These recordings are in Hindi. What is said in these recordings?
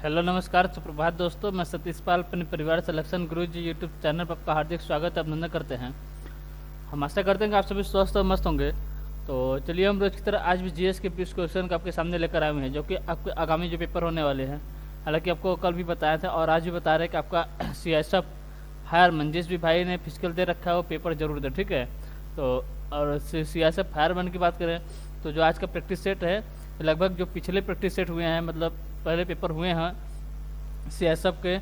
हेलो नमस्कार सुप्रभात दोस्तों, मैं सतीश पाल अपने परिवार सिलेक्शन गुरु जी यूट्यूब चैनल पर आपका हार्दिक स्वागत अभिनंदन करते हैं। हम आशा करते हैं कि आप सभी स्वस्थ और मस्त होंगे। तो चलिए हम रोज की तरह आज भी जीएस के 20 क्वेश्चन आपके सामने लेकर आए हुए हैं, जो कि आपके आगामी जो पेपर होने वाले हैं। हालांकि आपको कल भी बताया था और आज भी बता रहे हैं कि आपका सीएसएफ फायरमैन जिस भी भाई ने फिजिकल दे रखा है वो पेपर जरूर दे, ठीक है। तो और सीएसएफ फायरमैन की बात करें तो जो आज का प्रैक्टिस सेट है लगभग जो पिछले प्रैक्टिस सेट हुए हैं, मतलब पहले पेपर हुए हैं सीएसएफ के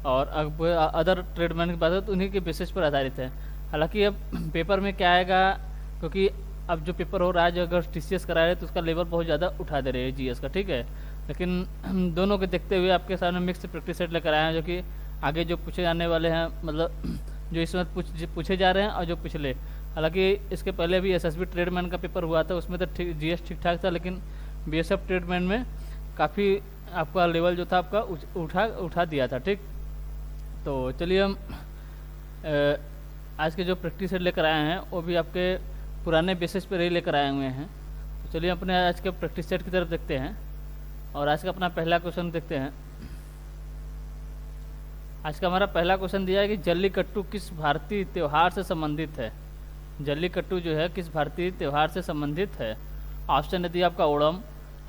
और अब अदर ट्रेडमैन की बात है तो उन्हीं के बेसिस पर आधारित है। हालांकि अब पेपर में क्या आएगा, क्योंकि अब जो पेपर हो रहा है जो अगर टीसीएस करा रहे हैं तो उसका लेवल बहुत ज़्यादा उठा दे रहे हैं जीएस का, ठीक है। लेकिन दोनों को देखते हुए आपके सामने मिक्स प्रैक्टिस सेट लेकर आए हैं, जो कि आगे जो पूछे जाने वाले हैं, मतलब जो इस वक्त पूछे जा रहे हैं और जो पिछले। हालांकि इसके पहले भी एसएसबी ट्रेडमैन का पेपर हुआ था, उसमें तो जीएस ठीक ठाक था, लेकिन बीएसएफ ट्रेडमैन में काफ़ी आपका लेवल जो था आपका उठा दिया था, ठीक। तो चलिए हम आज के जो प्रैक्टिस लेकर आए हैं वो भी आपके पुराने बेसिस पर ही लेकर आए हुए हैं। तो चलिए अपने आज के प्रैक्टिस सेट की तरफ देखते हैं और आज का अपना पहला क्वेश्चन देखते हैं। आज का हमारा पहला क्वेश्चन दिया है कि जल्लीकट्टू किस भारतीय त्यौहार से संबंधित है। जल्लीकट्टू जो है किस भारतीय त्यौहार से संबंधित है। ऑप्शन दिया आपका ओणम,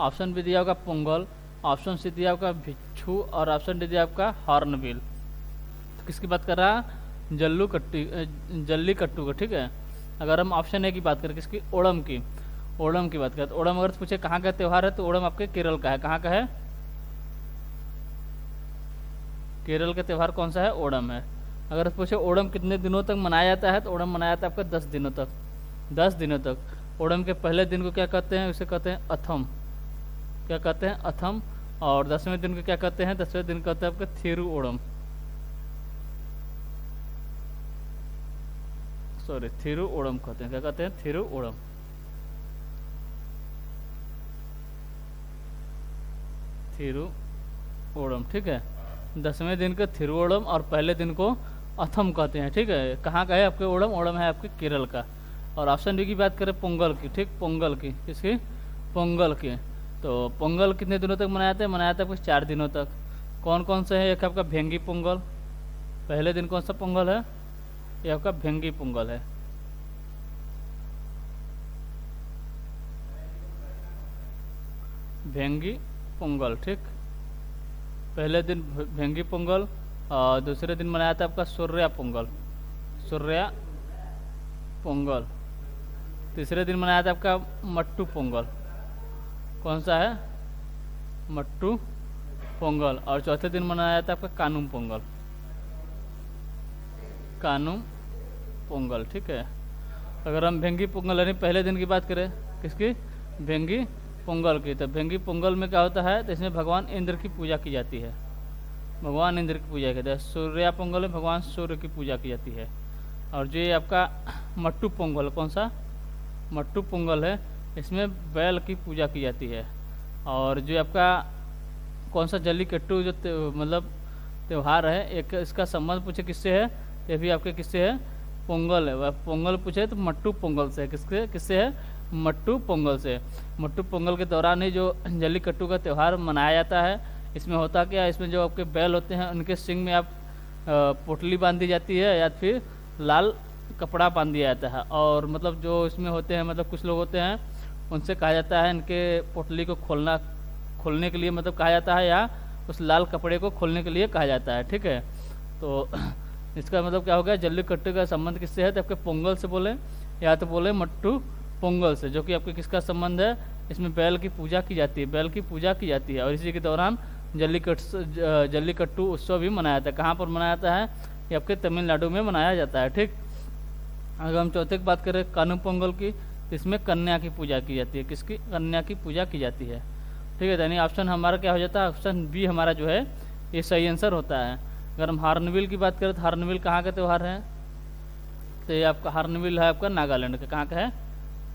ऑप्शन बी दिया आपका पोंगल, ऑप्शन सी दिया आपका भिक्षु और ऑप्शन डी दिया आपका हॉर्नबिल। तो किसकी बात कर रहा है, जल्लीकट्टू का, ठीक है। अगर हम ऑप्शन ए की बात करें किसकी, ओणम की बात करें तो ओणम अगर पूछे कहाँ का त्यौहार है तो ओणम आपके केरल का है। कहाँ का है, केरल का त्यौहार कौन सा है, ओणम है। अगर पूछे ओणम कितने दिनों तक मनाया जाता है तो ओणम मनाया जाता है आपका 10 दिनों तक। 10 दिनों तक। ओणम के पहले दिन को क्या कहते हैं, उसे कहते हैं अथम, क्या कहते हैं अथम। और 10वें दिन को क्या कहते हैं, 10वें दिन कहते हैं आपका थिरु ओणम, सॉरी थिरु ओणम कहते हैं। क्या कहते हैं, थिरु ओणम। थिरु ओणम, ठीक है। 10वें दिन को थिरु ओणम और पहले दिन को अथम कहते हैं, ठीक है। कहाँ का है आपके ओणम, ओणम है आपके केरल का। और ऑप्शन डी की बात करें पोंगल की, ठीक, पोंगल की, किसकी, पोंगल की। तो पोंगल कितने दिनों तक मनाया जाता है, मनाया जाता है आपको 4 दिनों तक। कौन कौन से है, एक आपका भेंगी पोंगल, पहले दिन कौन सा पोंगल है, ये आपका भेंगी पोंगल है। भेंगी पोंगल, ठीक। पहले दिन भेंगी पोंगल और दूसरे दिन मनाया था आपका सूर्या पोंगल, सूर्या पोंगल। तीसरे दिन मनाया था आपका मट्टू पोंगल, कौन सा है, मट्टू पोंगल। और चौथे दिन मनाया था आपका कानुम पोंगल, कानुम पोंगल, ठीक है। अगर हम भेंगी पोंगल यानी पहले दिन की बात करें किसकी, भेंगी पोंगल की, तो भेंगी पोंगल में क्या होता है, तो इसमें भगवान इंद्र की पूजा की जाती है, भगवान इंद्र की पूजा की जाती है। सूर्या पोंगल में भगवान सूर्य की पूजा की जाती है। और जो ये आपका मट्टू पोंगल, कौन सा, मट्टू पोंगल है, इसमें बैल की पूजा की जाती है। और जो आपका कौन सा जल्लीकट्टू जो मतलब त्यौहार है, एक इसका संबंध पूछे किससे है, ये भी आपके किससे है, पोंगल है। वह पोंगल पूछे तो मट्टू पोंगल से, किससे है, मट्टू पोंगल से। मट्टू पोंगल के दौरान ही जो जल्लीकट्टू का त्यौहार मनाया जाता है। इसमें होता क्या है, इसमें जो आपके बैल होते हैं उनके सिंग में आप पोटली बांधी जाती है या फिर लाल कपड़ा बांध दिया जाता है। और मतलब जो इसमें होते हैं, मतलब कुछ लोग होते हैं उनसे कहा जाता है इनके पोटली को खोलने के लिए, मतलब कहा जाता है, या उस लाल कपड़े को खोलने के लिए कहा जाता है, ठीक है। तो इसका मतलब क्या हो गया, जल्लीकट्टू का संबंध किससे है, तो आपके पोंगल से बोले या तो बोले मट्टू पोंगल से, जो कि आपके किसका संबंध है, इसमें बैल की पूजा की जाती है, बैल की पूजा की जाती है। और इसी के दौरान जल्लीकट्टू उत्सव भी मनाया जाता है। कहाँ पर मनाया जाता है, ये आपके तमिलनाडु में मनाया जाता है, ठीक। अगर हम चौथे की बात करें कानू पोंगल की, तो इसमें कन्या की पूजा की जाती है, किसकी, कन्या की पूजा की जाती है, ठीक है। यानी ऑप्शन हमारा क्या हो जाता है, ऑप्शन बी हमारा जो है ये सही आंसर होता है। अगर हम हॉर्नबिल की बात करें तो हॉर्नबिल कहाँ का त्यौहार है, तो ये आपका हॉर्नबिल है आपका नागालैंड का। कहाँ का है,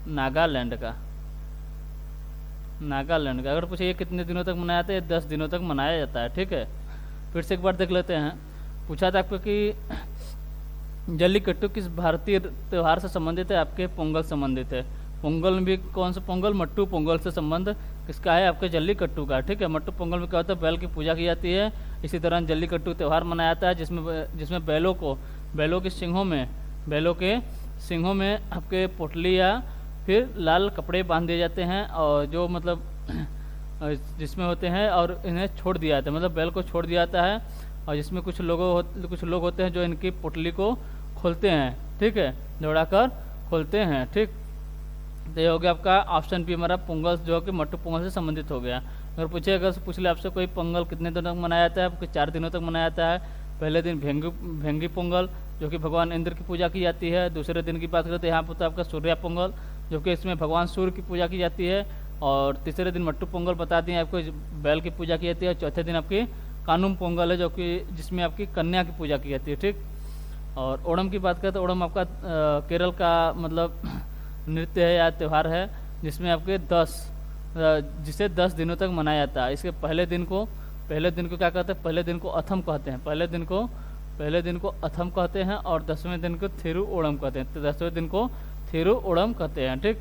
नागालैंड का, नागालैंड का। अगर पूछे ये कितने दिनों तक मनाया जाता है, 10 दिनों तक मनाया जाता है, ठीक है। फिर से एक बार देख लेते हैं। पूछा था आपको कि जल्लीकट्टू किस भारतीय त्यौहार से संबंधित है, आपके पोंगल संबंधित है। पोंगल में भी कौन सा पोंगल, मट्टू पोंगल से संबंध किसका है, आपके जल्लीकट्टू का। ठीक है, मट्टू पोंगल में क्या होता है, बैल की पूजा की जाती है। इसी तरह जल्लीकट्टू त्यौहार मनाया जाता है जिसमें बैलों के सिंघों में आपके पोटली या फिर लाल कपड़े बांध दिए जाते हैं, और जो मतलब जिसमें होते हैं, और इन्हें छोड़ दिया जाता है, मतलब बैल को छोड़ दिया जाता है। और जिसमें कुछ लोग होते हैं जो इनकी पोटली को खोलते हैं, ठीक है, दौड़ाकर खोलते हैं। ठीक, तो ये हो गया आपका ऑप्शन बी हमारा पोंगल, जो कि मट्टू पोंगल से संबंधित हो गया। अगर पूछ ले आपसे कोई पोंगल कितने दिनों तक मनाया जाता है, आपके 4 दिनों तक मनाया जाता है। पहले दिन भेंगी पोंगल, जो कि भगवान इंद्र की पूजा की जाती है। दूसरे दिन की बात करें तो यहाँ पर तो आपका सूर्या पोंगल, जो कि इसमें भगवान सूर्य की पूजा की जाती है। और तीसरे दिन मट्टू पोंगल बता दिए आपको, बैल की पूजा की जाती है। चौथे दिन आपकी कानुम पोंगल है, जो कि जिसमें आपकी कन्या की पूजा की जाती है। ठीक, और ओणम की बात करें तो ओणम आपका केरल का मतलब नृत्य है या त्यौहार है, जिसमें आपके 10 दिनों तक मनाया जाता है। इसके पहले दिन को क्या कहते हैं, पहले दिन को अथम कहते हैं। पहले दिन को अथम कहते हैं, और 10वें दिन को थिरु ओणम कहते हैं। तो 10वें दिन को थिरु ओणम कहते हैं। ठीक,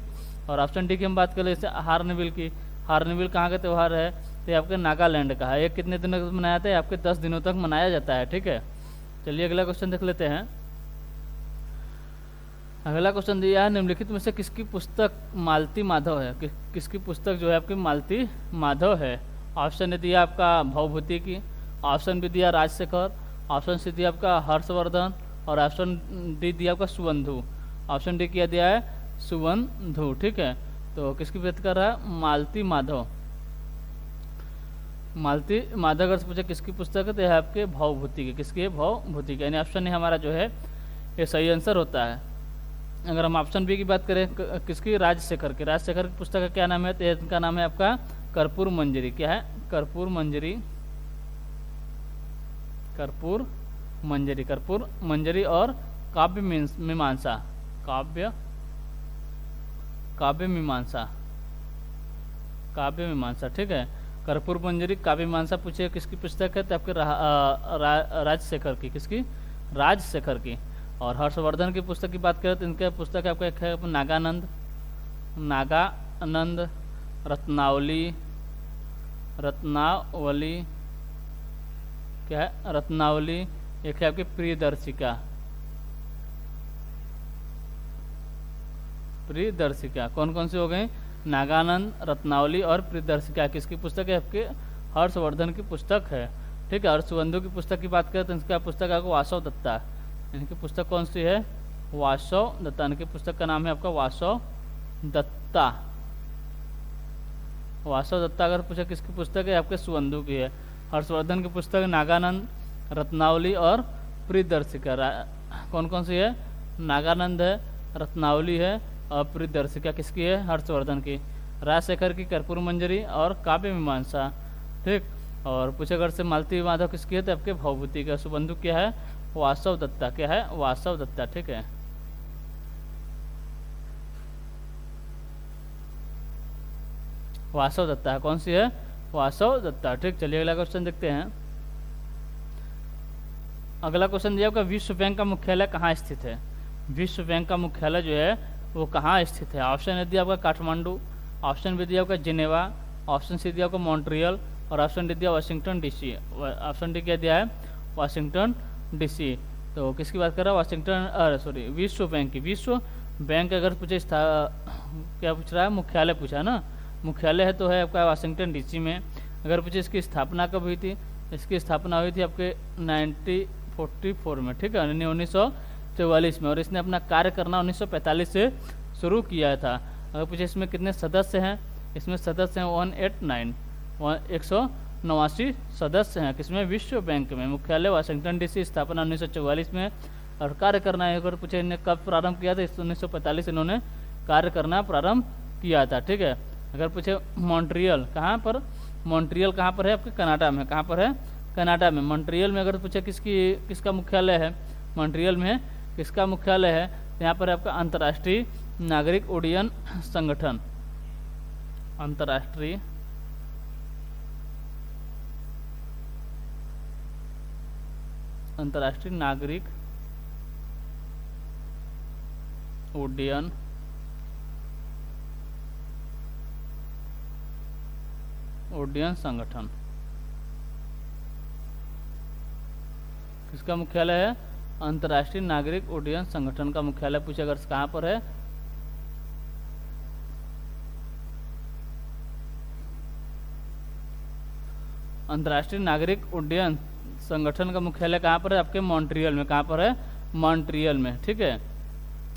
और ऑप्शन डी की हम बात करें जैसे हार्नबिल की। हार्नबिल कहाँ का त्यौहार है, तो ये आपके नागालैंड का है। ये कितने दिनों तक मनाया जाता है, आपके 10 दिनों तक मनाया जाता है। ठीक है, चलिए अगला क्वेश्चन देख लेते हैं। अगला क्वेश्चन दिया है, निम्नलिखित में से किसकी पुस्तक मालती माधव है। किसकी पुस्तक जो है आपकी मालती माधव है। ऑप्शन ए दिया आपका भवभूति की, ऑप्शन बी दिया राजशेखर, ऑप्शन सी दिया आपका हर्षवर्धन, और ऑप्शन डी दिया आपका सुबंधु। ऑप्शन डी किया दिया है सुबंधु। ठीक है, तो किसकी बात कर रहा है, मालती माधव। मालती माधव अगर से पूछे किसकी पुस्तक है, तो यह आपके भवभूति की। किसकी है, भवभूति की। यानी ऑप्शन ए हमारा जो है ये सही आंसर होता है। अगर हम ऑप्शन बी की बात करें किसकी, राजशेखर की। राजशेखर की पुस्तक का क्या नाम है, तो इनका नाम है आपका कर्पूर मंजरी। क्या है, कर्पूर मंजरी और काव्य मीमांसा। ठीक है, कर्पूर मंजरी काव्य मीमांसा पूछे किसकी पुस्तक है, तो आपके राजशेखर की। किसकी, राजशेखर की। और हर्षवर्धन की पुस्तक की बात करें तो इनके पुस्तक है आपका एक है नागानंद रत्नावली क्या है, रत्नावली। एक है आपकी प्रियदर्शिका। कौन कौन सी हो गई, नागानंद, रत्नावली और प्रियदर्शिका। किसकी पुस्तक है, आपके हर्षवर्धन की पुस्तक है। ठीक है, और सुबंधु की पुस्तक की बात करें तो इनका पुस्तक आपको वासव दत्ता। इनकी पुस्तक कौन सी है, वासव दत्ता। इनकी पुस्तक का नाम है आपका वासव दत्ता। अगर पूछा किसकी पुस्तक है, आपके सुबंधु की है। हर्षवर्धन की पुस्तक नागानंद, रत्नावली और प्रियदर्शिका। कौन कौन सी है, नागानंद है, रत्नावली है और प्रियदर्शिका किसकी है, हर्षवर्धन की। राजशेखर की कर्पूर मंजरी और काव्य मीमांसा। ठीक, और पूछे अगर से मालती माधव किसकी है, तो आपके भवभूति का। सुबंधु क्या है, वासव दत्ता। क्या है, वासव दत्ता। ठीक है, वासव दत्ता है। कौन सी है, वासव दत्ता। ठीक, चलिए अगला क्वेश्चन देखते हैं। अगला क्वेश्चन दिया आपका, विश्व बैंक का मुख्यालय कहाँ स्थित है। विश्व बैंक का मुख्यालय जो है वो कहाँ स्थित है। ऑप्शन ए दिया आपका काठमांडू, ऑप्शन बी दिया आपका जिनेवा, ऑप्शन सी दिया आपका मॉन्ट्रियल, और ऑप्शन डी दिया वाशिंगटन डीसी। ऑप्शन डी क्या दिया है, वाशिंगटन डीसी। तो किसकी बात कर रहा है, विश्व बैंक की। विश्व बैंक अगर पूछे क्या पूछ रहा है, मुख्यालय पूछा ना। मुख्यालय है तो है आपका वाशिंगटन डीसी में। अगर पूछे इसकी स्थापना कब हुई थी, इसकी स्थापना हुई थी आपके 1944 में। ठीक है, 1944 में। और इसने अपना कार्य करना 1945 से शुरू किया था। अगर पूछे इसमें कितने सदस्य हैं, इसमें सदस्य हैं 189 सदस्य हैं। किसमें, विश्व बैंक में। मुख्यालय वाशिंगटन डीसी, स्थापना 1944 में। और कार्य करना है, अगर पूछे इन्हें कब प्रारंभ किया था, 1945 इन्होंने कार्य करना प्रारंभ किया था। ठीक है, अगर पूछे मॉन्ट्रियल कहाँ पर, मॉन्ट्रियल कहाँ पर है, आपके कनाडा में। कहाँ पर है, कनाडा में। मॉन्ट्रियल में अगर पूछे किसका मुख्यालय है, मॉन्ट्रियल में किसका मुख्यालय है, यहाँ पर आपका अंतर्राष्ट्रीय नागरिक उड्डयन संगठन। अंतर्राष्ट्रीय नागरिक उड्डयन उड्डयन संगठन किसका मुख्यालय है? अंतर्राष्ट्रीय नागरिक उड्डयन संगठन का मुख्यालय पूछे अगर कहाँ पर है? अंतर्राष्ट्रीय नागरिक उड्डयन संगठन का मुख्यालय कहाँ पर है? आपके मॉन्ट्रियल में। कहाँ पर है? मॉन्ट्रियल में, ठीक है।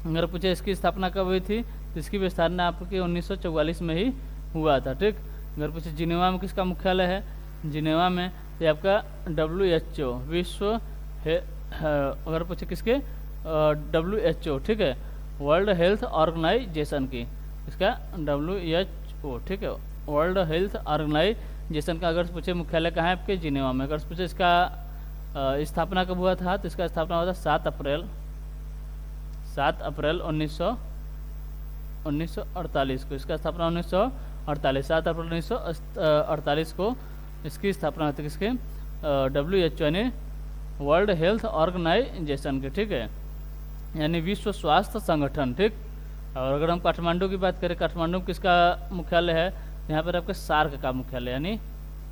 अगर पूछे इसकी स्थापना कब हुई थी तो इसकी भी स्थापना आपके 1944 में ही हुआ था, ठीक। अगर पूछे जिनेवा में किसका मुख्यालय है? जिनेवा में ये आपका WHO विश्व है। अगर पूछे किसके? WHO, ठीक है, वर्ल्ड हेल्थ ऑर्गेनाइजेशन की, इसका WHO, ठीक है, वर्ल्ड हेल्थ ऑर्गेनाइजेशन का अगर पूछे मुख्यालय कहाँ है? आपके जिनेवा में। अगर पूछे इसका स्थापना कब हुआ था तो इसका स्थापना हुआ था 7 अप्रैल 1948 को। इसका स्थापना 1948 7 अप्रैल 1948 को इसकी स्थापना हुई थी। किसके? WHO यानी वर्ल्ड हेल्थ ऑर्गेनाइजेशन के, ठीक है, यानी विश्व स्वास्थ्य संगठन, ठीक। और अगर हम काठमांडू की बात करें, काठमांडू में किसका मुख्यालय है? यहाँ पर आपके सार्क का मुख्यालय, यानी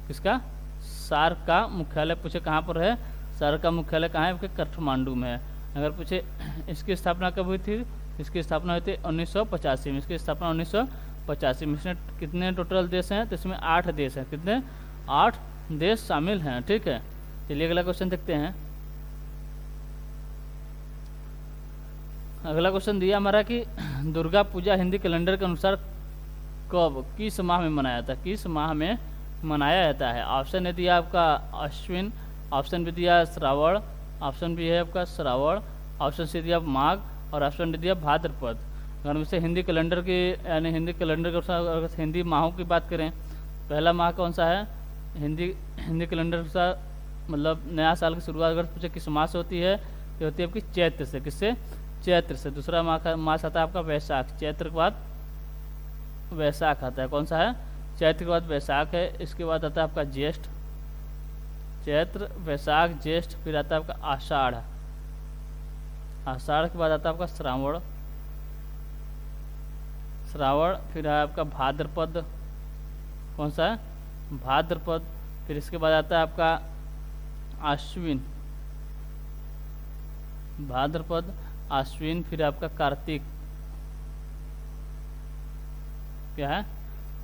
किसका? सार्क का मुख्यालय। पूछे कहाँ पर है? सार्क का मुख्यालय कहाँ है? आपके काठमांडू में है। अगर पूछे इसकी स्थापना कब हुई थी? इसकी स्थापना हुई थी 1985 में। इसकी स्थापना 1985 में। इसमें कितने टोटल देश हैं? तो इसमें 8 देश हैं। कितने? 8 देश शामिल हैं, ठीक है। चलिए अगला क्वेश्चन देखते हैं। अगला क्वेश्चन दिया हमारा कि दुर्गा पूजा हिंदी कैलेंडर के अनुसार कब, किस माह में मनाया जाता है? किस माह में मनाया जाता है? ऑप्शन है दिया आपका अश्विन, ऑप्शन भी दिया श्रावण, ऑप्शन भी है आपका श्रावण, ऑप्शन सी दिया माघ और ऑप्शन डी दिया भाद्रपद। अगर से हिंदी कैलेंडर की यानी हिंदी कैलेंडर के अनुसार अगर हिंदी माहों की बात करें, पहला माह कौन सा है? हिंदी कैलेंडर के अनुसार मतलब नया साल की शुरुआत अगर पूछे किस माह से होती है तो होती है आपकी चैत्र से। किससे? चैत्र से। दूसरा मास आता है आपका वैशाख। चैत्र के बाद वैशाख आता है। कौन सा है? चैत्र के बाद वैशाख है। इसके बाद आता है आपका ज्येष्ठ, चैत्र, वैशाख, ज्येष्ठ, फिर आता है आपका आषाढ़, आषाढ़ के बाद आता है आपका श्रावण, श्रावण, फिर है आपका भाद्रपद। कौन सा है? भाद्रपद। फिर इसके बाद आता है आपका आश्विन, भाद्रपद, आश्विन, फिर आपका कार्तिक। क्या है?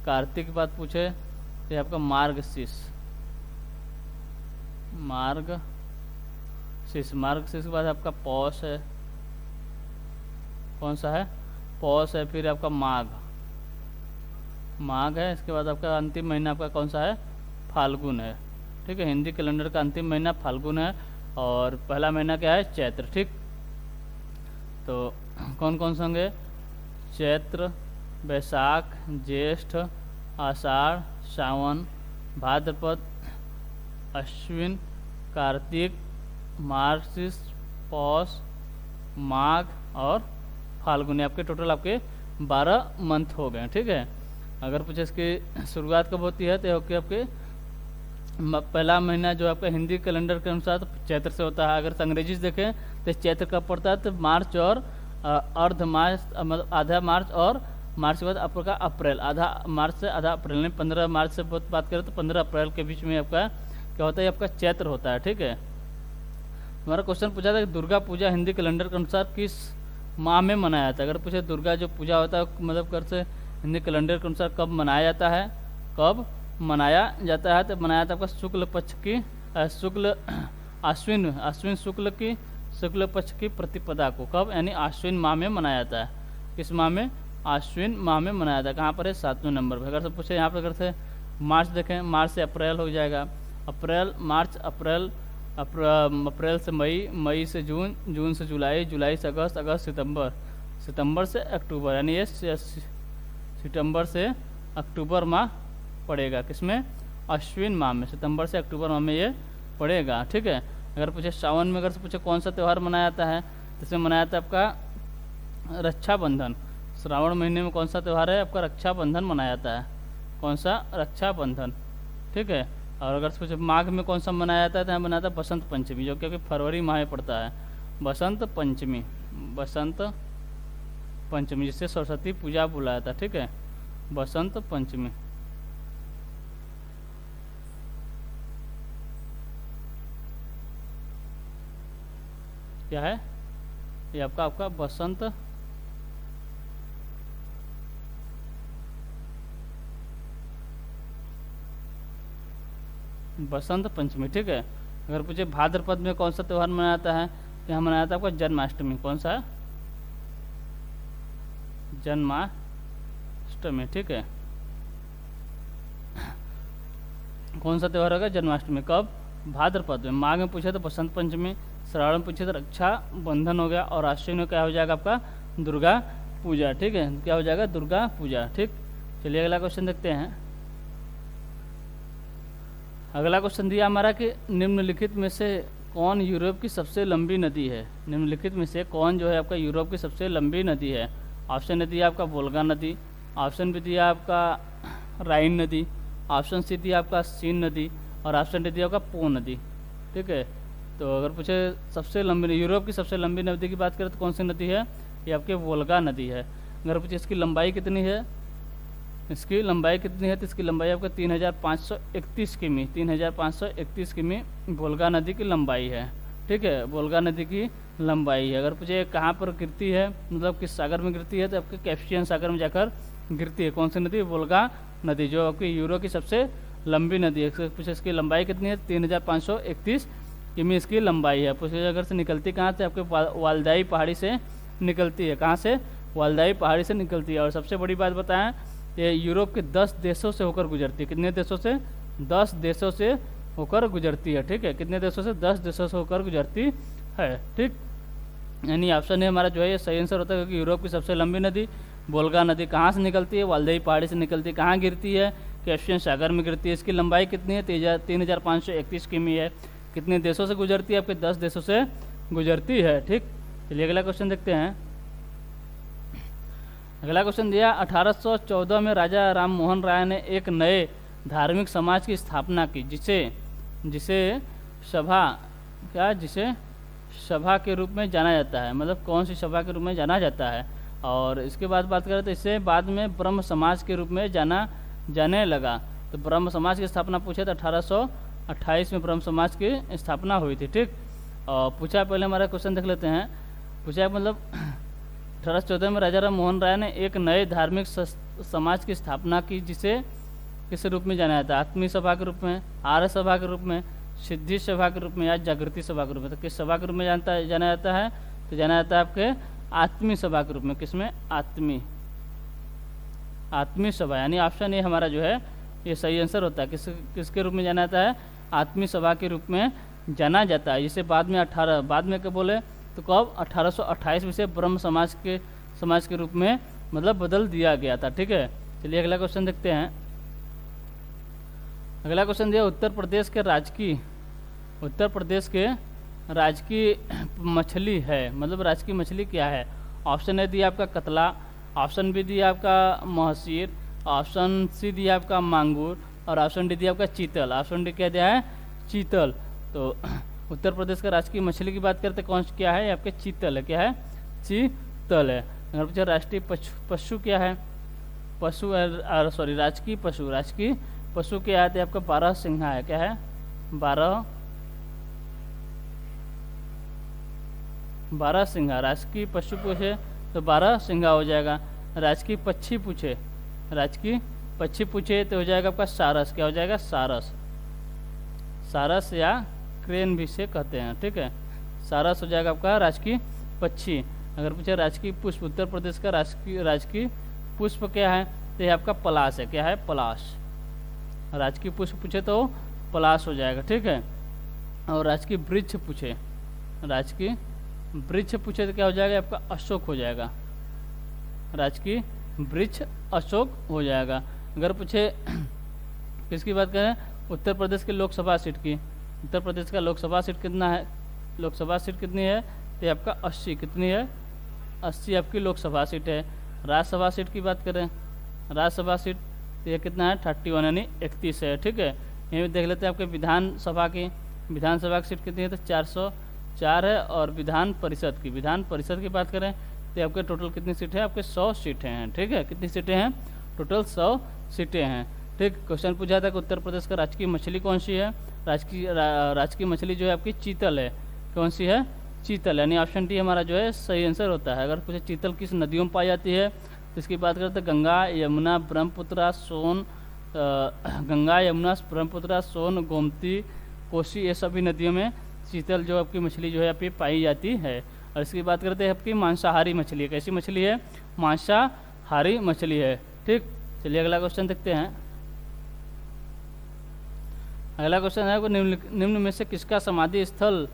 कार्तिक के बाद पूछे तो आपका मार्गशीर्ष, मार्गशीर्ष, मार्गशीर्ष के बाद आपका पौष है। कौन सा है? पौष है। फिर आपका माघ, माघ है। इसके बाद आपका अंतिम महीना आपका कौन सा है? फाल्गुन है, ठीक है। हिंदी कैलेंडर का अंतिम महीना फाल्गुन है और पहला महीना क्या है? चैत्र, ठीक। तो कौन कौन से होंगे? चैत्र, वैशाख, ज्येष्ठ, आषाढ़, सावन, भाद्रपद, अश्विन, कार्तिक, मार्गशीर्ष, पौष, माघ और फाल्गुन। आपके टोटल आपके 12 मंथ हो गए, ठीक है। अगर पूछे इसकी शुरुआत कब होती है तो आपके पहला महीना जो आपका हिंदी कैलेंडर के अनुसार तो चैत्र से होता है। अगर अंग्रेजी से देखें तो चैत्र कब पड़ता है? तो मार्च और अर्ध मार्च, मतलब आधा मार्च और मार्च के बाद आपका अप्रैल, आधा मार्च से आधा अप्रैल में 15 मार्च से बात करें तो 15 अप्रैल के बीच में आपका क्या होता है? आपका चैत्र होता है, ठीक है। हमारा क्वेश्चन पूछा था कि दुर्गा पूजा हिंदी कैलेंडर के अनुसार किस माह में मनाया जाता है? अगर पूछे दुर्गा जो पूजा होता है मतलब कर से हिंदी कैलेंडर के अनुसार कब मनाया जाता है? कब मनाया जाता है? तो मनाया जाता है आपका शुक्ल पक्ष की अश्विन शुक्ल पक्ष की प्रतिपदा को। कब? यानी अश्विन माह में मनाया जाता है। किस माह में? अश्विन माह में मनाया जाता है। कहाँ पर है? 7वें नंबर पर। अगर से पूछे यहाँ पर अगर से मार्च देखें, मार्च से अप्रैल हो जाएगा, अप्रैल, मार्च, अप्रैल से मई, मई से जून, जून से जुलाई, जुलाई से अगस्त, अगस्त सितंबर, सितंबर से अक्टूबर, यानी ये सितंबर से अक्टूबर माह पड़ेगा। किसमें? अश्विन माह में, सितंबर से अक्टूबर माह में ये पड़ेगा, ठीक है। अगर पूछे सावन में, अगर से पूछे कौन सा त्यौहार मनाया जाता है तो इसमें मनाया जाता है आपका रक्षाबंधन। श्रावण महीने में कौन सा त्यौहार है? आपका रक्षाबंधन मनाया जाता है। कौन सा? रक्षाबंधन, ठीक है। और अगर कुछ माघ में कौन सा मनाया जाता है तो यहाँ मनाया जाता है बसंत पंचमी, जो कि फरवरी माह में पड़ता है। बसंत पंचमी, बसंत पंचमी, जिससे सरस्वती पूजा बुलाया था, ठीक है। बसंत पंचमी। क्या है ये आपका बसंत बसंत पंचमी, ठीक है। अगर पूछे भाद्रपद में कौन सा त्यौहार मनाया जाता है, तो यहाँ मनाया जाता है आपका जन्माष्टमी। कौन सा? जन्माष्टमी, ठीक है। कौन सा त्यौहार होगा? जन्माष्टमी। कब? भाद्रपद में। माघ में पूछे तो बसंत पंचमी, श्रावण में पूछे तो रक्षा बंधन हो गया, और आश्विन में क्या हो जाएगा आपका? दुर्गा पूजा, ठीक है। क्या हो जाएगा? दुर्गा पूजा, ठीक। चलिए अगला क्वेश्चन देखते हैं। अगला क्वेश्चन दिया हमारा कि निम्नलिखित में से कौन यूरोप की सबसे लंबी नदी है? निम्नलिखित में से कौन जो है आपका यूरोप की सबसे लंबी नदी है? ऑप्शन ए दिया आपका वोल्गा नदी, ऑप्शन बी दिया आपका राइन नदी, ऑप्शन सी दिया आपका सीन नदी, और ऑप्शन डी दिया आपका पो नदी, ठीक है। तो अगर पूछे सबसे लंबी यूरोप की सबसे लंबी नदी की बात करें तो कौन सी नदी है? ये आपके वोल्गा नदी है। अगर पूछे इसकी लंबाई कितनी है, इसकी लंबाई कितनी है, तो इसकी लंबाई आपका 3531 किमी, 3531 किमी वोल्गा नदी की लंबाई है, ठीक है। वोल्गा नदी की लंबाई है। अगर पूछे कहाँ पर गिरती है, मतलब किस सागर में गिरती है, तो आपके कैस्पियन सागर में जाकर गिरती है। कौन सी नदी? वोल्गा नदी, जो आपकी यूरोप की सबसे लंबी नदी है। पूछे इसकी लंबाई कितनी है? 3531 किमी इसकी लंबाई है। पूछे अगर से निकलती कहाँ से? आपके वालदाई पहाड़ी से निकलती है। कहाँ से? वालदाई पहाड़ी से निकलती है। और सबसे बड़ी बात बताएं, ये यूरोप के 10 देशों से होकर गुजरती है। कितने देशों से? 10 देशों से होकर गुजरती है, ठीक है। कितने देशों से? 10 देशों से होकर गुजरती है, ठीक। यानी ऑप्शन है हमारा जो है ये सही आंसर होता है, क्योंकि यूरोप की सबसे लंबी नदी वोल्गा नदी कहाँ से निकलती है? वालदाई पहाड़ी से निकलती है। कहाँ गिरती है? कैस्पियन सागर में गिरती है। इसकी लंबाई कितनी है? 3531 किमी है। कितने देशों से गुजरती है? आपके 10 देशों से गुजरती है, ठीक। चलिए अगला क्वेश्चन देखते हैं। अगला क्वेश्चन दिया 1814 में राजा राम मोहन राय ने एक नए धार्मिक समाज की स्थापना की, जिसे सभा के रूप में जाना जाता है। मतलब कौन सी सभा के रूप में जाना जाता है? और इसके बाद बात करें तो इसे बाद में ब्रह्म समाज के रूप में जाने लगा। तो ब्रह्म समाज की स्थापना पूछे तो 1828 में ब्रह्म समाज की स्थापना हुई थी, ठीक। और पूछा पहले हमारा क्वेश्चन देख लेते हैं। पूछा मतलब 1814 में राजा राम मोहन राय ने एक नए धार्मिक समाज की स्थापना की, जिसे किस रूप में जाना जाता है? आत्मीय सभा के रूप में, आर्य सभा के रूप में, सिद्धि सभा के रूप में, या जागृति सभा के रूप में। तो किस सभा के रूप में जाना जाता है? तो जाना जाता है आपके आत्मीय सभा के रूप में। किसमें? आत्मीय सभा, यानी ऑप्शन ए हमारा जो है ये सही आंसर होता है। किसके रूप में जाना जाता है? आत्मीय सभा के रूप में जाना जाता है। जिसे बाद में क्या बोले तो कब? 1828 में से ब्रह्म समाज के रूप में मतलब बदल दिया गया था, ठीक है। चलिए अगला क्वेश्चन देखते हैं। अगला क्वेश्चन दिया उत्तर प्रदेश के राजकीय मछली है। मतलब राजकीय मछली क्या है? ऑप्शन ए दिया आपका कतला, ऑप्शन बी दिया आपका महसीर, ऑप्शन सी दिया आपका मांगूर, और ऑप्शन डी दिया आपका चीतल। ऑप्शन डी क्या दिया है? चीतल। तो उत्तर प्रदेश का राजकीय मछली की बात करते कौन क्या है? आपके चीतल है। क्या है? चीतल है। अगर पूछा राष्ट्रीय पशु क्या है? राजकीय पशु क्या है? आपका 12 सिंहा है। क्या है? 12 सिंहा। राजकीय पशु पूछे तो 12 सिंहा हो जाएगा। राजकीय पक्षी पूछे तो हो जाएगा आपका सारस। क्या हो जाएगा? सारस या क्रेन भी से कहते हैं, ठीक है। सारस हो जाएगा आपका राजकीय पक्षी। अगर पूछे राजकीय पुष्प, उत्तर प्रदेश का राजकीय पुष्प क्या है? तो ये आपका पलाश है। क्या है? पलाश। राजकीय पुष्प पूछे तो पलाश हो जाएगा, ठीक है। और राजकीय वृक्ष पूछे तो क्या हो जाएगा? आपका अशोक हो जाएगा। राजकीय वृक्ष अशोक हो जाएगा। अगर पूछे किसकी बात करें? उत्तर प्रदेश के लोकसभा सीट की। उत्तर प्रदेश का लोकसभा सीट कितना है? लोकसभा सीट कितनी है? तो आपका 80। कितनी है? 80 आपकी लोकसभा सीट है। राज्यसभा सीट की बात करें, राज्यसभा सीट तो ये कितना है? 31 यानी 31 है, ठीक है। यहीं देख लेते हैं आपके विधानसभा की सीट कितनी है? तो 404 है। और विधान परिषद की बात करें तो आपके टोटल कितनी सीटें हैं? आपके 100 सीटें हैं, ठीक है। कितनी सीटें हैं? टोटल 100 सीटें हैं, ठीक। क्वेश्चन पूछा था कि उत्तर प्रदेश का राजकीय मछली कौन सी है? राजकीय मछली जो है आपकी चीतल है। कौन सी है? चीतल, यानी ऑप्शन डी हमारा जो है सही आंसर होता है। अगर पूछे चीतल किस नदियों में पाई जाती है तो इसकी बात करें तो गंगा, यमुना, ब्रह्मपुत्र, सोन, गंगा, यमुना, ब्रह्मपुत्र, सोन, गोमती, कोसी, ये सभी नदियों में चीतल जो आपकी मछली जो है आपकी पाई जाती है। और इसकी बात करते हैं आपकी मांसाहारी मछली, कैसी मछली है? मांसाहारी मछली है। ठीक, चलिए अगला क्वेश्चन देखते हैं। अगला क्वेश्चन है वो निम्न में से किसका समाधि स्थल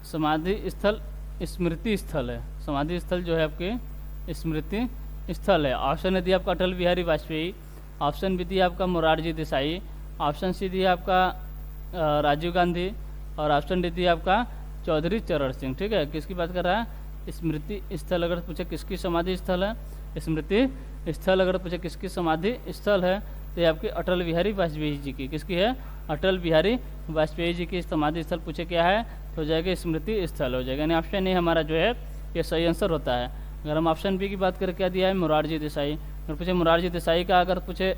स्मृति स्थल है? समाधि स्थल जो है आपके स्मृति स्थल है। ऑप्शन है दिया आपका अटल बिहारी वाजपेयी, ऑप्शन बी दिया आपका मोरारजी देसाई, ऑप्शन सी दिया आपका राजीव गांधी, और ऑप्शन डी दिया आपका चौधरी चरण सिंह। ठीक है, किसकी बात कर रहा है? स्मृति स्थल अगर पूछे किसकी समाधि स्थल है, स्मृति स्थल अगर पूछे किसकी समाधि स्थल है तो ये आपकी अटल बिहारी वाजपेयी जी की। किसकी है? अटल बिहारी वाजपेयी जी की समाधि स्थल पूछे क्या है तो हो जाएगा स्मृति स्थल हो जाएगा, यानी ऑप्शन ए हमारा जो है ये सही आंसर होता है। अगर हम ऑप्शन बी की बात करें क्या दिया है? मोरारजी देसाई। अगर पूछे मोरारजी देसाई का अगर पूछे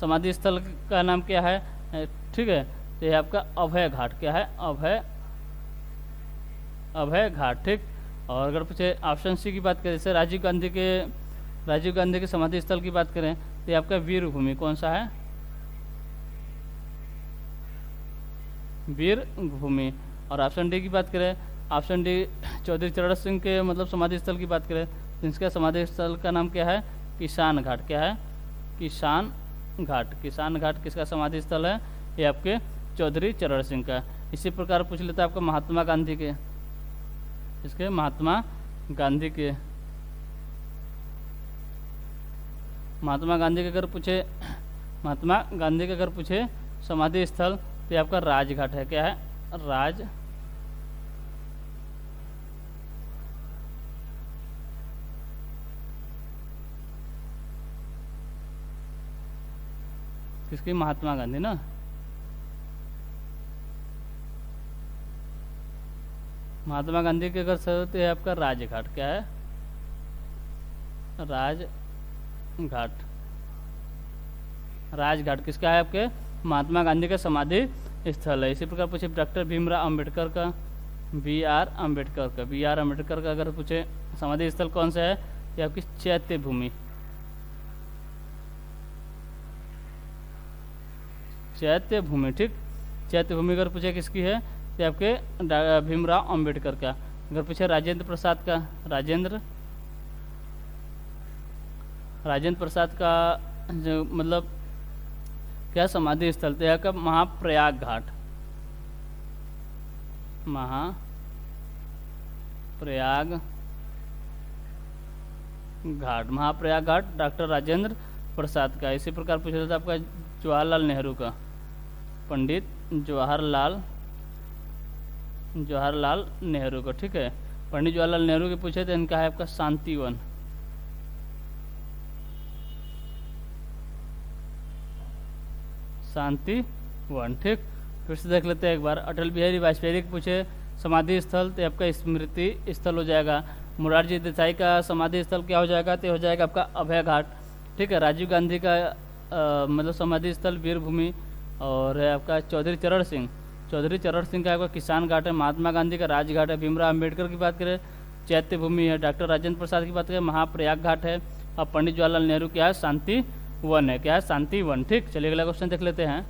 समाधि स्थल का नाम क्या है, ठीक है, तो ये आपका अभय घाट। क्या है? अभय घाट। ठीक, और अगर पूछे ऑप्शन सी की बात करें जैसे राजीव गांधी के समाधि स्थल की बात करें तो ये आपका वीर भूमि। कौन सा है? वीर भूमि। और ऑप्शन डी की बात करें, ऑप्शन डी चौधरी चरण सिंह के मतलब समाधि स्थल की बात करें तो इसका समाधि स्थल का नाम क्या है? किसान घाट। क्या है? किसान घाट। किसान घाट किसका समाधि स्थल है? ये आपके चौधरी चरण सिंह का। इसी प्रकार पूछ लेता है आपका महात्मा गांधी के, इसके महात्मा गांधी के अगर पूछे समाधि स्थल तो ये आपका राजघाट है। क्या है? राज। किसकी? महात्मा गांधी ना। महात्मा गांधी के अगर सर तो है आपका राजघाट। क्या है? राजघाट किसका है? आपके महात्मा गांधी का समाधि स्थल है। इसी प्रकार पूछे डॉक्टर भीमराव अंबेडकर का, बी आर अम्बेडकर का अगर पूछे समाधि स्थल कौन सा है तो आपकी चैत्य भूमि। ठीक, चैत्य भूमि अगर पूछे किसकी है तो आपके भीमराव अंबेडकर का। अगर पूछे राजेंद्र प्रसाद का, राजेंद्र प्रसाद का जो मतलब क्या समाधि स्थल तो है का महाप्रयाग घाट डॉक्टर राजेंद्र प्रसाद का। इसी प्रकार पूछा जाता है आपका जवाहरलाल नेहरू का, पंडित जवाहरलाल नेहरू को। ठीक है, पंडित जवाहरलाल नेहरू के पूछे तो इनका है आपका शांतिवन। ठीक, फिर से देख लेते हैं एक बार। अटल बिहारी वाजपेयी के पूछे समाधि स्थल तो आपका स्मृति स्थल हो जाएगा। मोरारजी देसाई का समाधि स्थल क्या हो जाएगा तो हो जाएगा आपका अभय घाट। ठीक है, राजीव गांधी का मतलब समाधि स्थल वीर भूमि, और है आपका चौधरी चरण सिंह का आपका किसान घाट है। महात्मा गांधी का राजघाट है। भीमराव अंबेडकर की बात करें चैत्य भूमि है। डॉक्टर राजेंद्र प्रसाद की बात करें महाप्रयाग घाट है। और पंडित जवाहरलाल नेहरू क्या है? शांतिवन है। क्या है? शांतिवन। ठीक, चलिए अगला क्वेश्चन देख लेते हैं।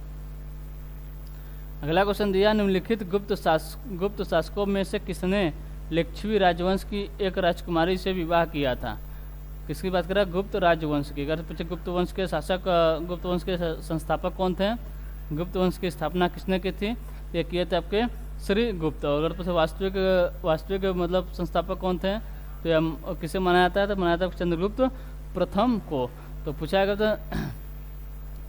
अगला क्वेश्चन दिया निम्नलिखित गुप्त शासकों में से किसने लिच्छवी राजवंश की एक राजकुमारी से विवाह किया था? किसकी बात कर रहा है? गुप्त राजवंश की। अगर पूछे गुप्त वंश के संस्थापक कौन थे? गुप्त वंश की स्थापना किसने की थी? ये किए थे आपके श्री गुप्त। अगर पूछे वास्तविक मतलब संस्थापक कौन थे तो हम किसे मनाया जाता है? तो मनाया जाता है चंद्रगुप्त प्रथम को। तो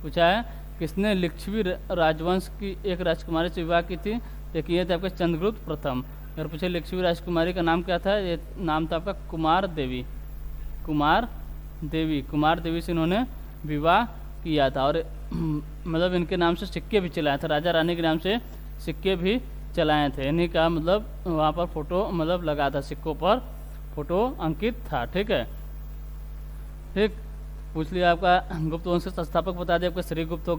पूछा है किसने लिच्छवी राजवंश की एक राजकुमारी से विवाह की थी? ये किए थे आपके चंद्रगुप्त प्रथम। अगर पूछे लिच्छवी राजकुमारी का नाम क्या था? ये नाम था आपका कुमार देवी से इन्होंने विवाह किया था। और मतलब इनके नाम से सिक्के भी चलाए थे, राजा रानी के नाम से सिक्के भी चलाए थे। इन्हीं का मतलब वहाँ पर फोटो मतलब लगा था, सिक्कों पर फोटो अंकित था। ठीक है, ठीक, पूछ लिया आपका गुप्त वंश के संस्थापक बता दिया आपका श्री गुप्त हो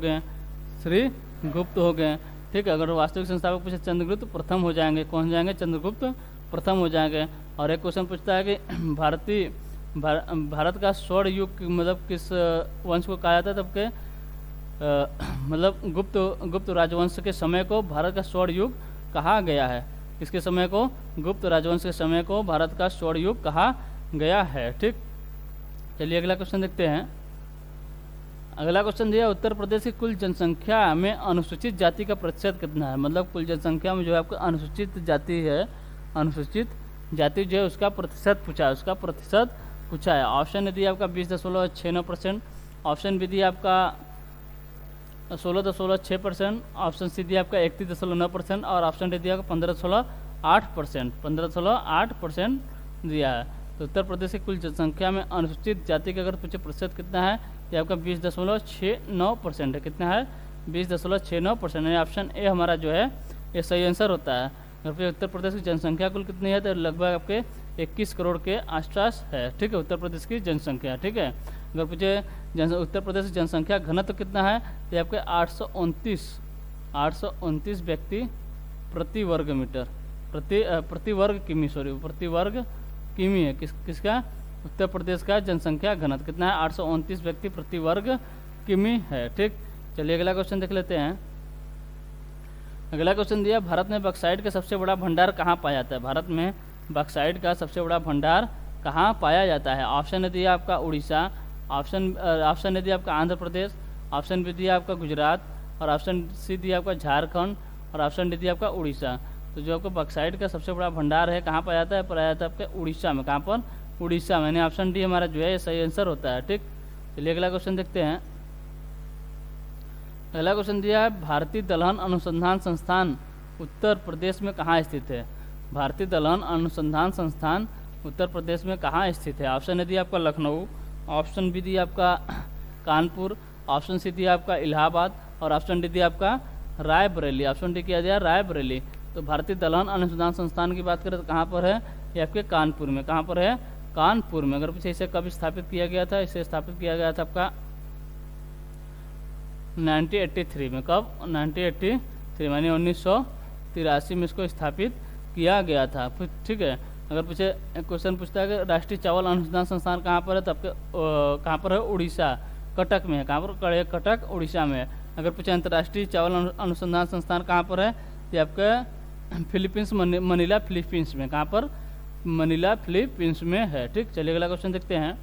गए। ठीक है, अगर वास्तविक संस्थापक पूछे चंद्रगुप्त प्रथम हो जाएंगे। कौन हो जाएंगे? चंद्रगुप्त प्रथम हो जाएंगे। और एक क्वेश्चन पूछता है कि भारत का स्वर्ण युग मतलब किस वंश को कहा जाता है, तब के मतलब गुप्त राजवंश के समय को भारत का स्वर्ण युग कहा गया है। किसके समय को? गुप्त राजवंश के समय को भारत का स्वर्ण युग कहा गया है। ठीक, चलिए अगला क्वेश्चन देखते हैं। अगला क्वेश्चन दिया, उत्तर प्रदेश की कुल जनसंख्या में अनुसूचित जाति का प्रतिशत कितना है। मतलब कुल जनसंख्या में जो है आपको अनुसूचित जाति है, अनुसूचित जाति जो है उसका प्रतिशत पूछा है, उसका प्रतिशत पूछा है। ऑप्शन ने दिया आपका 20.69%, ऑप्शन बी दिया आपका 16.6%, ऑप्शन सी दिया आपका 31.9% और ऑप्शन डी दिया आपका 15.8%, 15.8% दिया है। तो उत्तर प्रदेश की कुल जनसंख्या में अनुसूचित जाति का अगर पूछे प्रतिशत कितना है, ये आपका 20.69% है। कितना है? 20.69%। यानी ऑप्शन ए हमारा जो है ये सही आंसर होता है। अगर फिर उत्तर प्रदेश की जनसंख्या कुल कितनी है, तो लगभग आपके 21 करोड़ के आसपास है। ठीक है, उत्तर प्रदेश की जनसंख्या। ठीक है, अगर पूछे उत्तर प्रदेश की जनसंख्या घनत्व कितना है, तो आपके 829 व्यक्ति प्रति वर्ग मीटर, प्रति वर्ग किमी, सॉरी प्रति वर्ग किमी है। किसका? उत्तर प्रदेश का जनसंख्या घनत्व कितना है? 829 व्यक्ति प्रति वर्ग किमी है। ठीक, चलिए अगला क्वेश्चन देख लेते हैं। अगला क्वेश्चन दिया, भारत में बॉक्साइट का सबसे बड़ा भंडार कहाँ पाया जाता है। भारत में बॉक्साइट का सबसे बड़ा भंडार कहाँ पाया जाता है। ऑप्शन ने दिया आपका उड़ीसा, ऑप्शन ने दिया आपका आंध्र प्रदेश, ऑप्शन बी दिया आपका गुजरात और ऑप्शन सी दिया आपका झारखंड और ऑप्शन डी दिया आपका उड़ीसा। तो जो आपका बॉक्साइट का सबसे बड़ा भंडार है कहाँ पाया जाता है, पाया जाता है आपके उड़ीसा में। कहाँ पर? उड़ीसा में। यानी ऑप्शन डी हमारा जो है सही आंसर होता है। ठीक, चलिए अगला क्वेश्चन देखते हैं। अगला क्वेश्चन दिया है, भारतीय दलहन अनुसंधान संस्थान उत्तर प्रदेश में कहाँ स्थित है। भारतीय दलहन अनुसंधान संस्थान उत्तर प्रदेश में कहाँ स्थित है। ऑप्शन ने दिया आपका लखनऊ, ऑप्शन बी दिया आपका कानपुर, ऑप्शन सी दिया आपका इलाहाबाद और ऑप्शन डी दिया आपका रायबरेली। ऑप्शन डी किया दिया रायबरेली। तो भारतीय दलहन अनुसंधान संस्थान की बात करें तो कहाँ पर है, ये आपके कानपुर में। कहाँ पर है? कानपुर में। अगर पीछे इसे कब स्थापित किया गया था, इसे स्थापित किया गया था आपका 1983 में। कब? 1983 यानी 1983 में इसको स्थापित किया गया था। ठीक है, अगर पूछे क्वेश्चन पूछता है कि राष्ट्रीय चावल अनुसंधान संस्थान कहाँ पर है, तब कहाँ पर है? उड़ीसा, कटक में है। कहाँ पर? कटक उड़ीसा में है। अगर पूछे अंतर्राष्ट्रीय चावल अनुसंधान संस्थान कहाँ पर है, ये आपका फिलीपींस, मनीला फिलीपींस में। कहाँ पर? मनीला फिलीपींस में है। ठीक, चलिए अगला क्वेश्चन देखते हैं।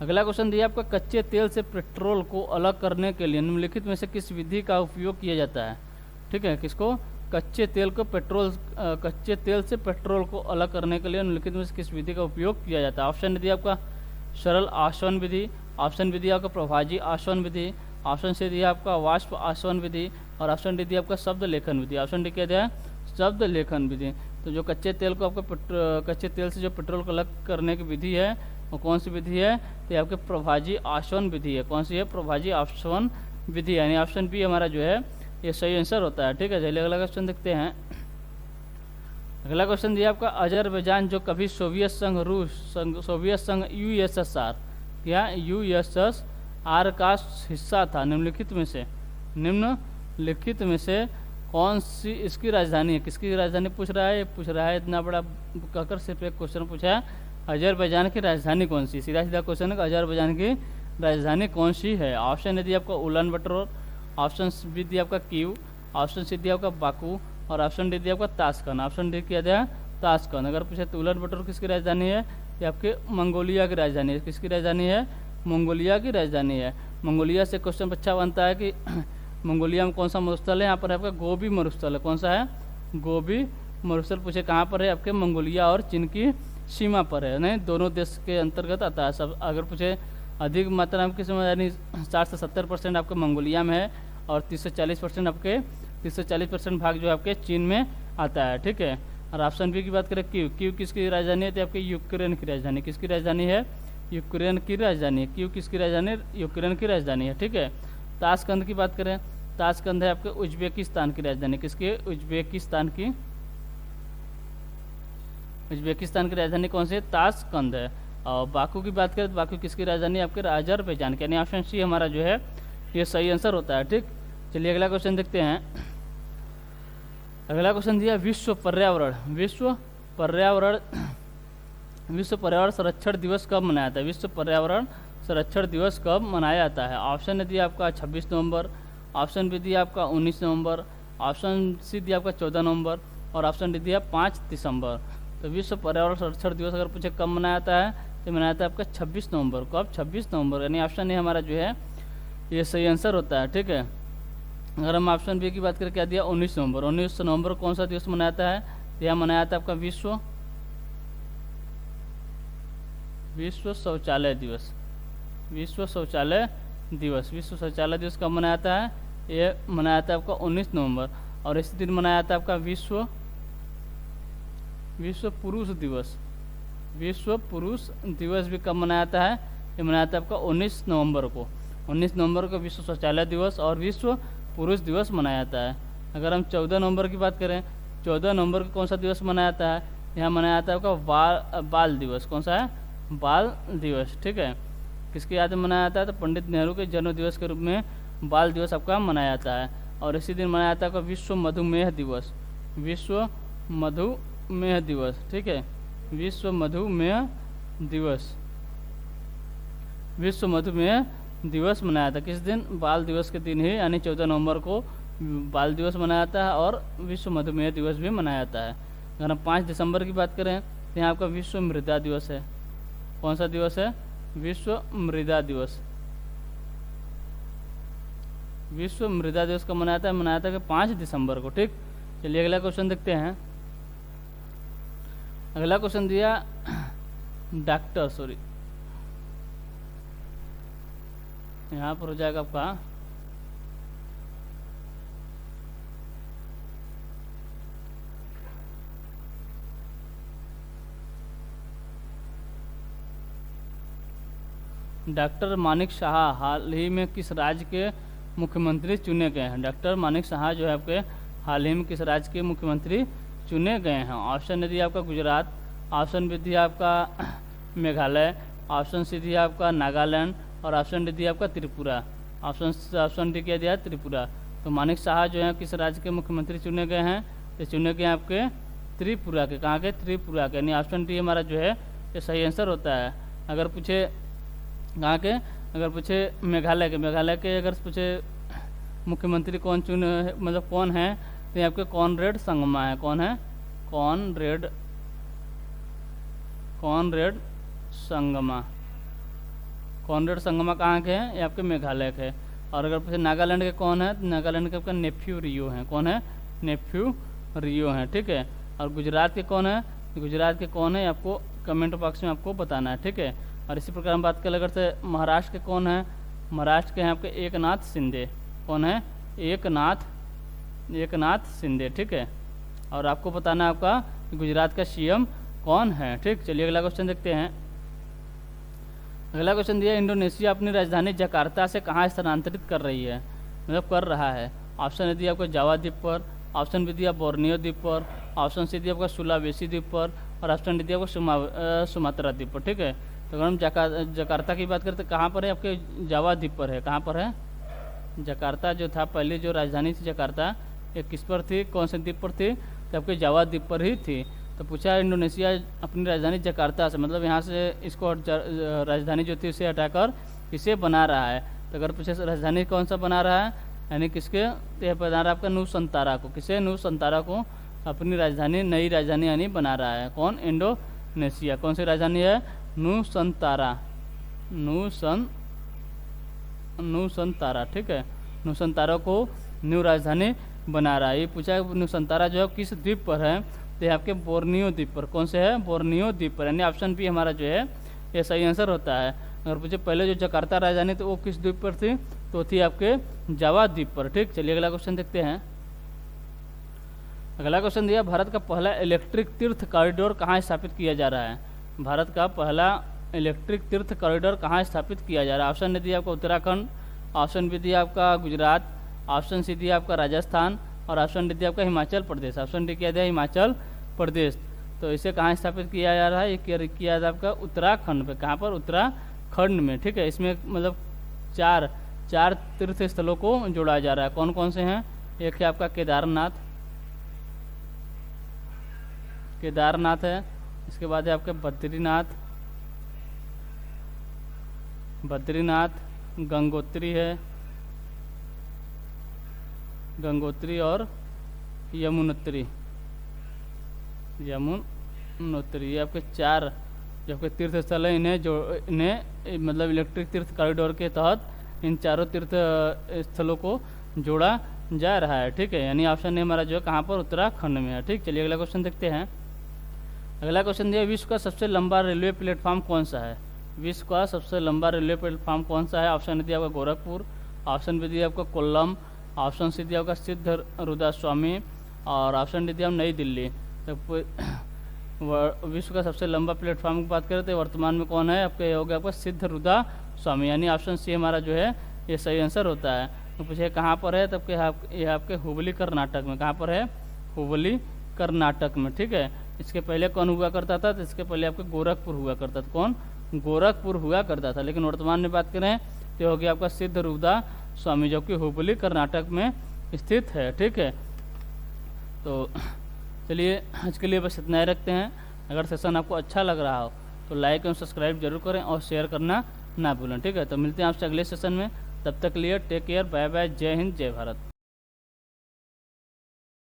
अगला क्वेश्चन दिया आपका, कच्चे तेल से पेट्रोल को अलग करने के लिए निम्नलिखित में से किस विधि का उपयोग किया जाता है। ठीक है, किसको? कच्चे तेल से पेट्रोल को अलग करने के लिए निम्नलिखित में से किस विधि का उपयोग किया जाता है। ऑप्शन दिया आपका सरल आसवन विधि, ऑप्शन बी दिया आपका प्रभाजी आसवन विधि, ऑप्शन सी दिया आपका वाष्प आसवन विधि और ऑप्शन डी दिया आपका शब्द लेखन विधि। ऑप्शन डी क्या दिया? शब्द लेखन विधि। तो जो कच्चे तेल को आपका कच्चे तेल से जो पेट्रोल को अलग करने की विधि है वो कौन सी विधि है, तो ये आपके प्रभाजी आसवन विधि है। कौन सी है? प्रभाजी आसवन विधि। यानी ऑप्शन बी हमारा जो है ये सही आंसर होता है। ठीक है, चलिए अगला क्वेश्चन देखते हैं। अगला क्वेश्चन दिया आपका, अजरबैजान जो कभी सोवियत संघ सोवियत संघ यूएसएसआर या यूएसएसआर का हिस्सा था, निम्नलिखित में से कौन सी इसकी राजधानी है। किसकी राजधानी पूछ रहा है, इतना बड़ा कहकर सिर्फ एक क्वेश्चन पूछा है, अजरबैजान की राजधानी कौन सी। सीधा सीधा क्वेश्चन है, अजरबैजान की राजधानी कौन सी है। ऑप्शन दिया आपका उलान बटर, ऑप्शन बी दिया आपका कीव, ऑप्शन सी दिया आपका बाकू और ऑप्शन डी दिया आपका ताशकंद। ऑप्शन डी किया दिया ताशकंद। अगर पूछे तो उलान बटर किसकी राजधानी है, ये आपके मंगोलिया की राजधानी है। किसकी राजधानी है? मंगोलिया की राजधानी है। मंगोलिया से क्वेश्चन अच्छा बनता है कि मंगोलिया में कौन सा मरुस्थल है, यहाँ पर आपका गोबी मरुस्थल है। कौन सा है? गोबी मरुस्थल। पूछे कहाँ पर है, आपके मंगोलिया और चीन की सीमा पर है, नहीं दोनों देश के अंतर्गत आता है सब। अगर पूछे अधिक मात्रा में किस में, यानी 60 से 70% आपके मंगोलिया में है और 30 से 40% भाग जो आपके चीन में आता है। ठीक है, और ऑप्शन बी की बात करें, कीव किसकी राजधानी है, तो आपके यूक्रेन की राजधानी। किसकी राजधानी है? यूक्रेन की राजधानी है। कीव किसकी राजधानी? यूक्रेन की राजधानी है। ठीक है, ताशकंद की बात करें, ताशकंद है आपके उज्बेकिस्तान की राजधानी। किसकी? उज्बेकिस्तान की राजधानी कौन सी है? ताशकंद है। और बाकू की बात करें तो बाकू किसकी राजधानी? आपके अजरबैजान की। यानी ऑप्शन सी हमारा जो है ये सही आंसर होता है। ठीक, चलिए अगला क्वेश्चन देखते हैं। अगला क्वेश्चन दिया, विश्व पर्यावरण विश्व पर्यावरण संरक्षण दिवस कब मनाया जाता है? विश्व पर्यावरण संरक्षण दिवस कब मनाया जाता है? ऑप्शन ए दिया आपका 26 नवंबर, ऑप्शन बी दिया आपका 19 नवंबर, ऑप्शन सी दिया आपका 14 नवंबर और ऑप्शन डी दिया 5 दिसंबर। तो विश्व पर्यावरण संरक्षण दिवस अगर पूछे कब मनाया जाता है तो मनाया जाता है आपका 26 नवंबर को। अब 26 नवंबर यानी ऑप्शन ए हमारा जो है ये सही आंसर होता है। ठीक है, अगर हम ऑप्शन बी की बात करें क्या दिया 19 नवंबर। 19 नवंबर को कौन सा दिवस मनाया जाता है? तो यह मनाया जाता है आपका विश्व शौचालय दिवस। विश्व शौचालय दिवस, विश्व शौचालय दिवस कब मनाया जाता है? ये मनाया जाता है आपका 19 नवंबर। और इसी दिन मनाया जाता है आपका विश्व पुरुष दिवस। विश्व पुरुष दिवस भी कब मनाया जाता है? ये मनाया जाता है आपका 19 नवंबर को। 19 नवंबर को विश्व शौचालय दिवस और विश्व पुरुष दिवस मनाया जाता है। अगर हम 14 नवंबर की बात करें, 14 नवंबर को कौन सा दिवस मनाया जाता है? यहाँ मनाया जाता है आपका बाल दिवस। कौन सा है? बाल दिवस। ठीक है, किसकी याद में मनाया जाता है? तो पंडित नेहरू के जन्म दिवस के रूप में बाल दिवस आपका मनाया जाता है। और इसी दिन मनाया जाता है आपका विश्व मधुमेह दिवस। विश्व मधुमेह दिवस। ठीक है, विश्व मधुमेह दिवस, विश्व मधुमेह दिवस मनाया जाता है। किस दिन? बाल दिवस के दिन ही, यानी 14 नवंबर को बाल दिवस मनाया जाता है और विश्व मधुमेह दिवस भी मनाया जाता है। अगर हम 5 दिसंबर की बात करें तो यहाँ आपका विश्व मृदा दिवस है। कौन सा दिवस है? विश्व मृदा दिवस। विश्व मृदा दिवस कब मनाया था? मनाया था कि 5 दिसंबर को। ठीक, चलिए अगला क्वेश्चन देखते हैं। अगला क्वेश्चन दिया यहाँ पर हो जाएगा आपका डॉक्टर मानिक शाह हाल ही में किस राज्य के मुख्यमंत्री चुने गए हैं? डॉक्टर मानिक शाह जो है आपके हाल ही में किस राज्य के मुख्यमंत्री चुने गए हैं? ऑप्शन ए दिया आपका गुजरात, ऑप्शन बी दिया आपका मेघालय, ऑप्शन सी दिया आपका नागालैंड और ऑप्शन डी दिया आपका त्रिपुरा। ऑप्शन डी क्या दिया? त्रिपुरा। तो मानिक शाह जो है किस राज्य के मुख्यमंत्री चुने गए हैं? तो चुने गए आपके त्रिपुरा के। कहाँ के? त्रिपुरा के, यानी ऑप्शन डी हमारा जो है ये सही आंसर होता है। अगर पूछे कहाँ के? अगर पूछे मेघालय के, मेघालय के अगर पूछे मुख्यमंत्री कौन चुने, मतलब कौन है, तो ये आपके कॉनरेड संगमा है। कौन है? कॉनरेड संगमा। कॉनरेड संगमा कहाँ के हैं? ये आपके मेघालय के। और अगर पूछे नागालैंड के कौन है, तो नागालैंड के आपका नेफ्यू रियो हैं। कौन है? नेफ्यू रियो हैं। ठीक है, और गुजरात के कौन है? गुजरात के कौन है आपको कमेंट बॉक्स में आपको बताना है। ठीक है, और इसी प्रकार हम बात करें अगर से महाराष्ट्र के कौन है? महाराष्ट्र के हैं आपके एकनाथ शिंदे। कौन है? एकनाथ शिंदे। ठीक है, और आपको बताना है आपका गुजरात का सीएम कौन है। ठीक, चलिए अगला क्वेश्चन देखते हैं। अगला क्वेश्चन दिया इंडोनेशिया अपनी राजधानी जकार्ता से कहाँ स्थानांतरित कर रही है, मतलब कर रहा है? ऑप्शन ए दिया आपको जावा द्वीप पर, ऑप्शन बी दिया बोर्नियो द्वीप पर, ऑप्शन सी दिया आपका सुलावेसी द्वीप पर और ऑप्शन डी दिया आपको सुमात्रा द्वीप पर। ठीक है, तो अगर हम जकार्ता की बात करते कहाँ पर है? आपके जावा द्वीप पर है। कहाँ पर है? जकार्ता जो था पहले जो राजधानी थी जकार्ता, ये किस पर थी? कौन से द्वीप पर थी? तो आपके जावा द्वीप पर ही थी। तो पूछा इंडोनेशिया अपनी राजधानी जकार्ता से, मतलब यहाँ से इसको राजधानी जो थी उसे हटाकर इसे बना रहा है। तो अगर पूछे राजधानी कौन सा बना रहा है, यानी किसके? तो यह बना रहा है आपका नूसंतारा को। किसे? नूसंतारा को अपनी राजधानी, नई राजधानी यानी बना रहा है। कौन? इंडोनेशिया। कौन सी राजधानी है? नूसंतारा। नूसंतारा। ठीक है, नूसंतारा को न्यू राजधानी बना रहा है। ये पूछा नूसंतारा जो है किस द्वीप पर है? तो आपके बोर्नियो द्वीप पर। कौन से है? बोर्नियो द्वीप पर, यानी ऑप्शन बी हमारा जो है ये सही आंसर होता है। अगर पूछे पहले जो जकार्ता राजधानी तो वो किस द्वीप पर थी? तो थी आपके जावा द्वीप पर। ठीक, चलिए अगला क्वेश्चन देखते हैं। अगला क्वेश्चन दिया भारत का पहला इलेक्ट्रिक तीर्थ कॉरिडोर कहाँ स्थापित किया जा रहा है? भारत का पहला इलेक्ट्रिक तीर्थ कॉरिडोर कहाँ स्थापित किया जा रहा है? ऑप्शन ए दिया आपका उत्तराखंड, ऑप्शन बी दिया आपका गुजरात, ऑप्शन सी दिया आपका राजस्थान और ऑप्शन डी दिया आपका हिमाचल प्रदेश। ऑप्शन डी क्या दिया? हिमाचल प्रदेश। तो इसे कहाँ स्थापित किया जा रहा है? ये किया जा आपका उत्तराखंड पे। कहाँ पर? उत्तराखंड में। ठीक है, इसमें मतलब चार तीर्थ स्थलों को जोड़ा जा रहा है। कौन कौन से हैं? एक है आपका केदारनाथ, केदारनाथ है, इसके बाद है आपके बद्रीनाथ, गंगोत्री है, गंगोत्री और यमुनोत्री, ये आपके 4 जो आपके तीर्थ स्थल है, इन्हें मतलब इलेक्ट्रिक तीर्थ कॉरिडोर के तहत इन चारों तीर्थ स्थलों को जोड़ा जा रहा है। ठीक है, यानी ऑप्शन ए हमारा जो है कहाँ पर, उत्तराखंड में है। ठीक, चलिए अगला क्वेश्चन देखते हैं। अगला क्वेश्चन दिया, विश्व का सबसे लंबा रेलवे प्लेटफॉर्म कौन सा है? विश्व का सबसे लंबा रेलवे प्लेटफॉर्म कौन सा है? ऑप्शन दिया आपका गोरखपुर, ऑप्शन बी दिया आपका कोल्लम, ऑप्शन सी दिया आपका सिद्ध रुदा स्वामी और ऑप्शन डी दिया नई दिल्ली। तो विश्व का सबसे लंबा प्लेटफॉर्म की बात करें तो वर्तमान में कौन है आपके, हो गया आपका सिद्ध रुदा स्वामी, यानी ऑप्शन सी हमारा जो है ये सही आंसर होता है। तो पूछे कहाँ पर है, तब ये आपके हुबली कर्नाटक में। कहाँ पर है? हुबली कर्नाटक में। ठीक है, इसके पहले कौन हुआ करता था? तो इसके पहले आपके गोरखपुर हुआ करता था। कौन? गोरखपुर हुआ करता था, लेकिन वर्तमान में बात करें तो हो गया आपका सिद्ध रुदा स्वामी, जो कि हुबली कर्नाटक में स्थित है। ठीक है, तो चलिए आज के लिए बस इतना ही रखते हैं। अगर सेशन आपको अच्छा लग रहा हो तो लाइक एवं सब्सक्राइब जरूर करें और शेयर करना ना भूलें। ठीक है, तो मिलते हैं आपसे अगले सेशन में, तब तक लिए टेक केयर, बाय बाय, जय हिंद, जय भारत।